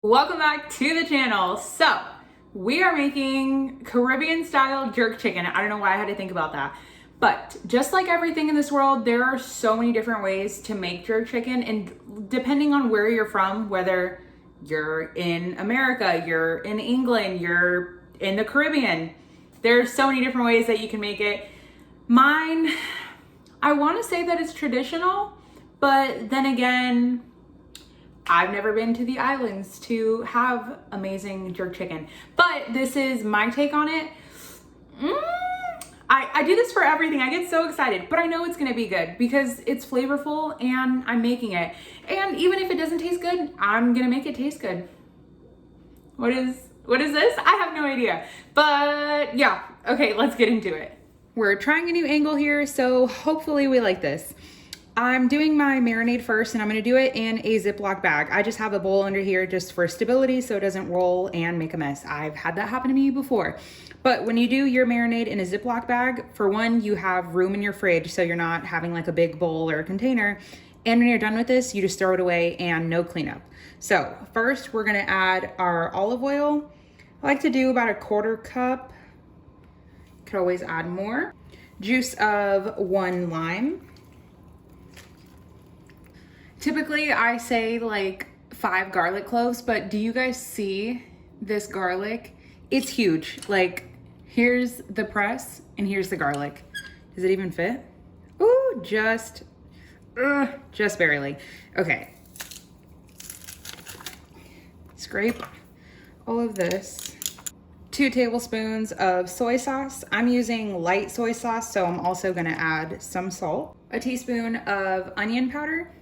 Welcome back to the channel. So we are making Caribbean style jerk chicken. I don't know why I had to think about that, but just like everything in this world, there are so many different ways to make jerk chicken, and depending on where you're from, whether you're in America, you're in England, you're in the Caribbean, there's so many different ways that you can make it. Mine, I want to say that it's traditional, but then again, I've never been to the islands to have amazing jerk chicken, but this is my take on it. I do this for everything. I get so excited, but I know it's gonna be good because it's flavorful and I'm making it. And even if it doesn't taste good, I'm gonna make it taste good. What is this? I have no idea, but yeah, okay, let's get into it. We're trying a new angle here, so hopefully we like this. I'm doing my marinade first, and I'm gonna do it in a Ziploc bag. I just have a bowl under here just for stability so it doesn't roll and make a mess. I've had that happen to me before. But when you do your marinade in a Ziploc bag, for one, you have room in your fridge so you're not having like a big bowl or a container. And when you're done with this, you just throw it away and no cleanup. So first we're gonna add our olive oil. I like to do about a 1/4 cup. Could always add more. Juice of 1 lime. Typically I say like 5 garlic cloves, but do you guys see this garlic? It's huge. Like, here's the press and here's the garlic. Does it even fit? Ooh, just barely. Okay. Scrape all of this. 2 tablespoons of soy sauce. I'm using light soy sauce, so I'm also gonna add some salt. A teaspoon of onion powder.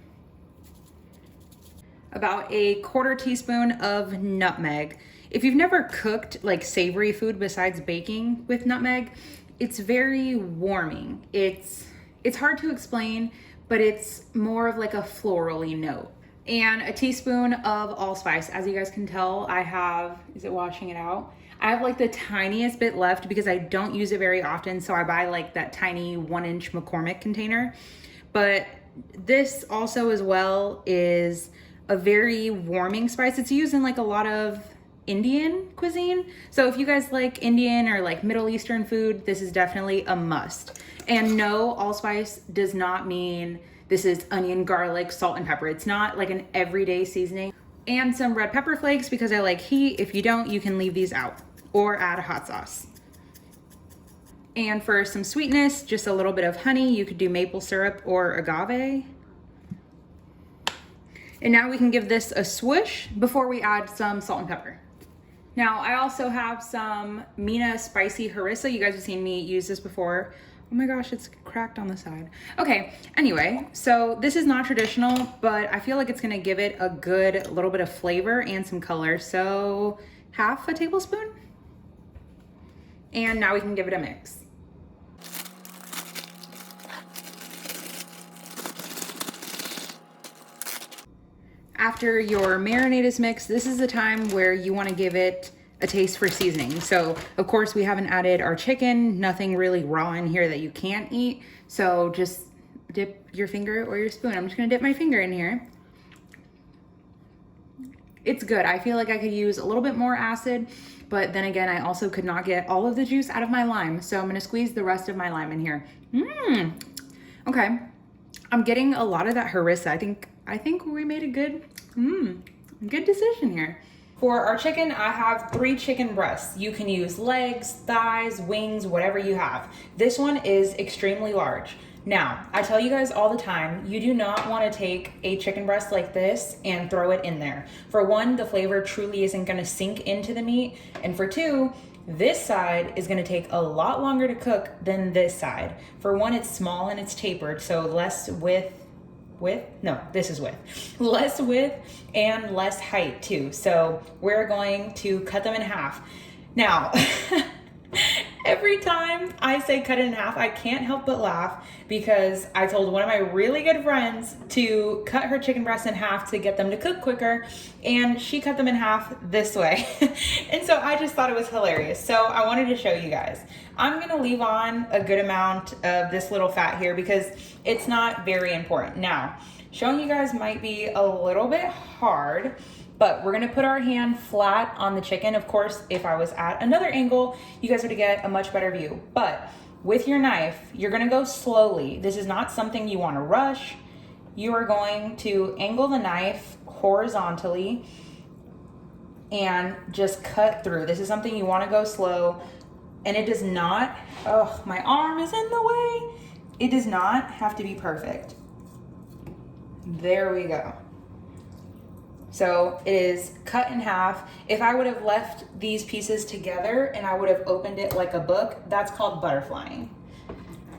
About a 1/4 teaspoon of nutmeg. If you've never cooked like savory food besides baking with nutmeg, it's very warming. It's hard to explain, but it's more of like a florally note. And a teaspoon of allspice. As you guys can tell, I have, is it washing it out? I have like the tiniest bit left because I don't use it very often, so I buy like that tiny 1-inch McCormick container. But this also as well is a very warming spice. It's used in like a lot of Indian cuisine. So if you guys like Indian or like Middle Eastern food, this is definitely a must. And no, allspice does not mean this is onion, garlic, salt, and pepper. It's not like an everyday seasoning. And some red pepper flakes because I like heat. If you don't, you can leave these out or add a hot sauce. And for some sweetness, just a little bit of honey. You could do maple syrup or agave. And now we can give this a swoosh before we add some salt and pepper. Now I also have some Mina spicy harissa. You guys have seen me use this before. Oh my gosh, it's cracked on the side. Okay, anyway, so this is not traditional, but I feel like it's gonna give it a good little bit of flavor and some color. So 1/2 tablespoon. And now we can give it a mix. After your marinade is mixed, this is the time where you want to give it a taste for seasoning. So of course we haven't added our chicken, nothing really raw in here that you can't eat. So just dip your finger or your spoon. I'm just gonna dip my finger in here. It's good. I feel like I could use a little bit more acid, but then again, I also could not get all of the juice out of my lime. So I'm gonna squeeze the rest of my lime in here. Okay. I'm getting a lot of that harissa. I think we made a good decision here. For our chicken, I have 3 chicken breasts. You can use legs, thighs, wings, whatever you have. This one is extremely large. Now, I tell you guys all the time, you do not want to take a chicken breast like this and throw it in there. For one, the flavor truly isn't going to sink into the meat. And for two, this side is going to take a lot longer to cook than this side. For one, it's small and it's tapered, so less width less width and less height too. So we're going to cut them in half. Now, every time I say cut it in half, I can't help but laugh because I told one of my really good friends to cut her chicken breasts in half to get them to cook quicker, and she cut them in half this way. And so I just thought it was hilarious. So I wanted to show you guys. I'm gonna leave on a good amount of this little fat here because it's not very important. Now, showing you guys might be a little bit hard, But we're gonna put our hand flat on the chicken. Of course, if I was at another angle, you guys would get a much better view. But with your knife, you're gonna go slowly. This is not something you wanna rush. You are going to angle the knife horizontally and just cut through. This is something you wanna go slow, and it does not, oh, my arm is in the way. It does not have to be perfect. There we go. So it is cut in half. If I would have left these pieces together and I would have opened it like a book, that's called butterflying.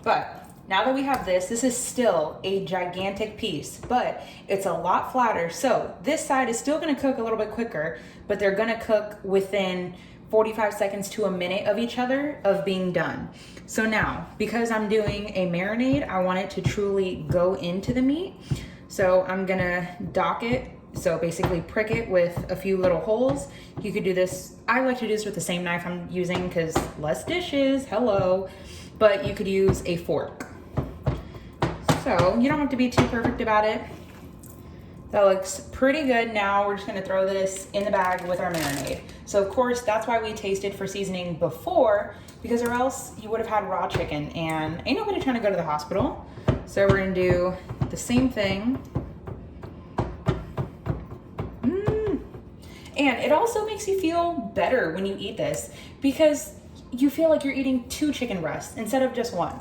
But now that we have this is still a gigantic piece, but it's a lot flatter. So this side is still gonna cook a little bit quicker, but they're gonna cook within 45 seconds to a minute of each other of being done. So now, because I'm doing a marinade, I want it to truly go into the meat. So I'm gonna dock it. So basically prick it with a few little holes. You could do this, I like to do this with the same knife I'm using because less dishes, hello. But you could use a fork. So you don't have to be too perfect about it. That looks pretty good. Now we're just gonna throw this in the bag with our marinade. So of course, that's why we tasted for seasoning before, because or else you would have had raw chicken and ain't nobody trying to go to the hospital. So we're gonna do the same thing. And it also makes you feel better when you eat this because you feel like you're eating 2 chicken breasts instead of just 1.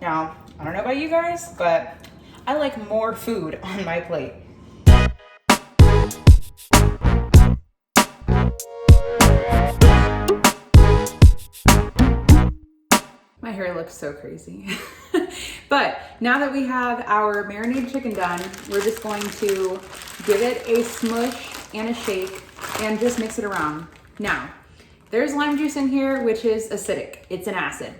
Now, I don't know about you guys, but I like more food on my plate. My hair looks so crazy. But now that we have our marinated chicken done, we're just going to give it a smush and a shake and just mix it around. Now, there's lime juice in here, which is acidic. It's an acid.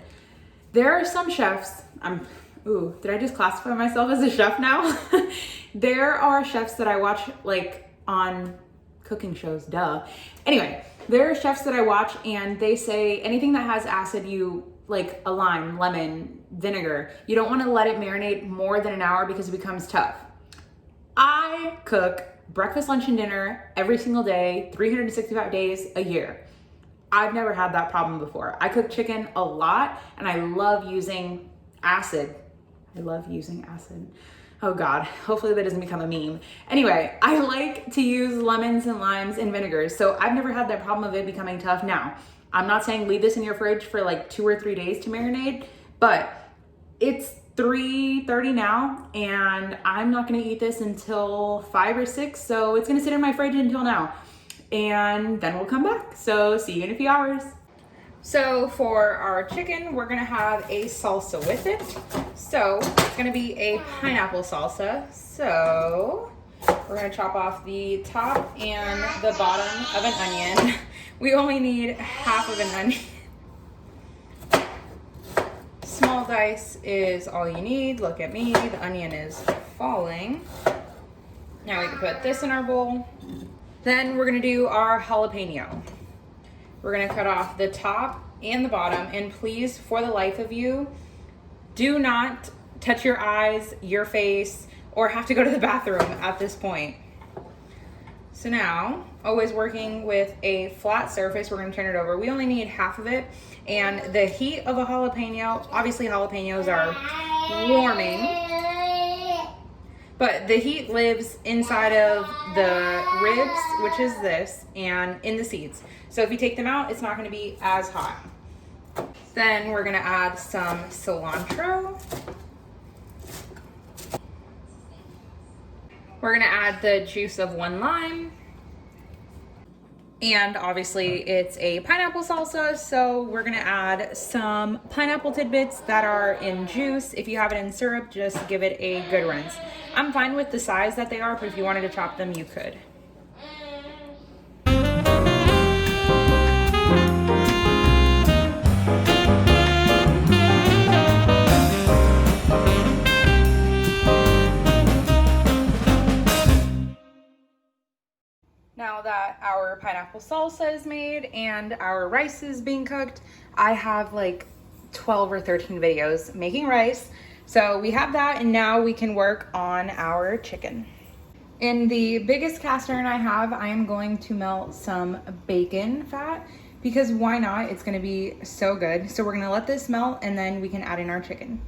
There are some chefs, did I just classify myself as a chef now? There are chefs that I watch like on cooking shows, duh. Anyway, there are chefs that I watch and they say anything that has acid, like a lime, lemon, vinegar, you don't want to let it marinate more than an hour because it becomes tough. I cook breakfast, lunch, and dinner every single day, 365 days a year. I've never had that problem before. I cook chicken a lot and I love using acid. Oh God, hopefully that doesn't become a meme. Anyway, I like to use lemons and limes and vinegars. So I've never had that problem of it becoming tough. Now, I'm not saying leave this in your fridge for like 2 or 3 days to marinate, but it's 3:30 now and I'm not gonna eat this until 5 or 6. So it's gonna sit in my fridge until now and then we'll come back. So see you in a few hours. So for our chicken, we're gonna have a salsa with it. So it's gonna be a pineapple salsa. So we're gonna chop off the top and the bottom of an onion. We only need half of an onion. Small dice is all you need. Look at me, the onion is falling. Now we can put this in our bowl. Then we're gonna do our jalapeno. We're gonna cut off the top and the bottom, and please, for the life of you, do not touch your eyes, your face, or have to go to the bathroom at this point. So now, always working with a flat surface, we're gonna turn it over. We only need half of it, and the heat of a jalapeno, obviously jalapenos are warming, but the heat lives inside of the ribs, which is this, and in the seeds. So if you take them out, it's not gonna be as hot. Then we're gonna add some cilantro. We're gonna add the juice of 1 lime. And obviously it's a pineapple salsa, so we're gonna add some pineapple tidbits that are in juice. If you have it in syrup, just give it a good rinse. I'm fine with the size that they are, but if you wanted to chop them, you could. Now that our pineapple salsa is made and our rice is being cooked, I have like 12 or 13 videos making rice. So we have that, and now we can work on our chicken. In the biggest cast iron I have, I am going to melt some bacon fat because why not? It's gonna be so good. So we're gonna let this melt and then we can add in our chicken.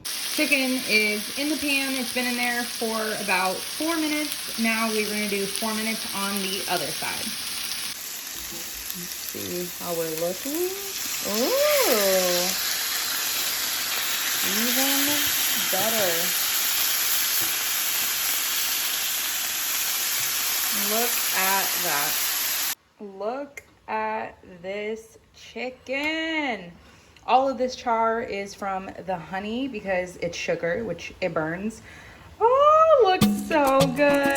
Chicken is in the pan. It's been in there for about 4 minutes. Now we're gonna do 4 minutes on the other side. Let's see how we're looking. Ooh, even better. Look at that. Look at this chicken. All of this char is from the honey because it's sugar, which it burns. Oh, looks so good.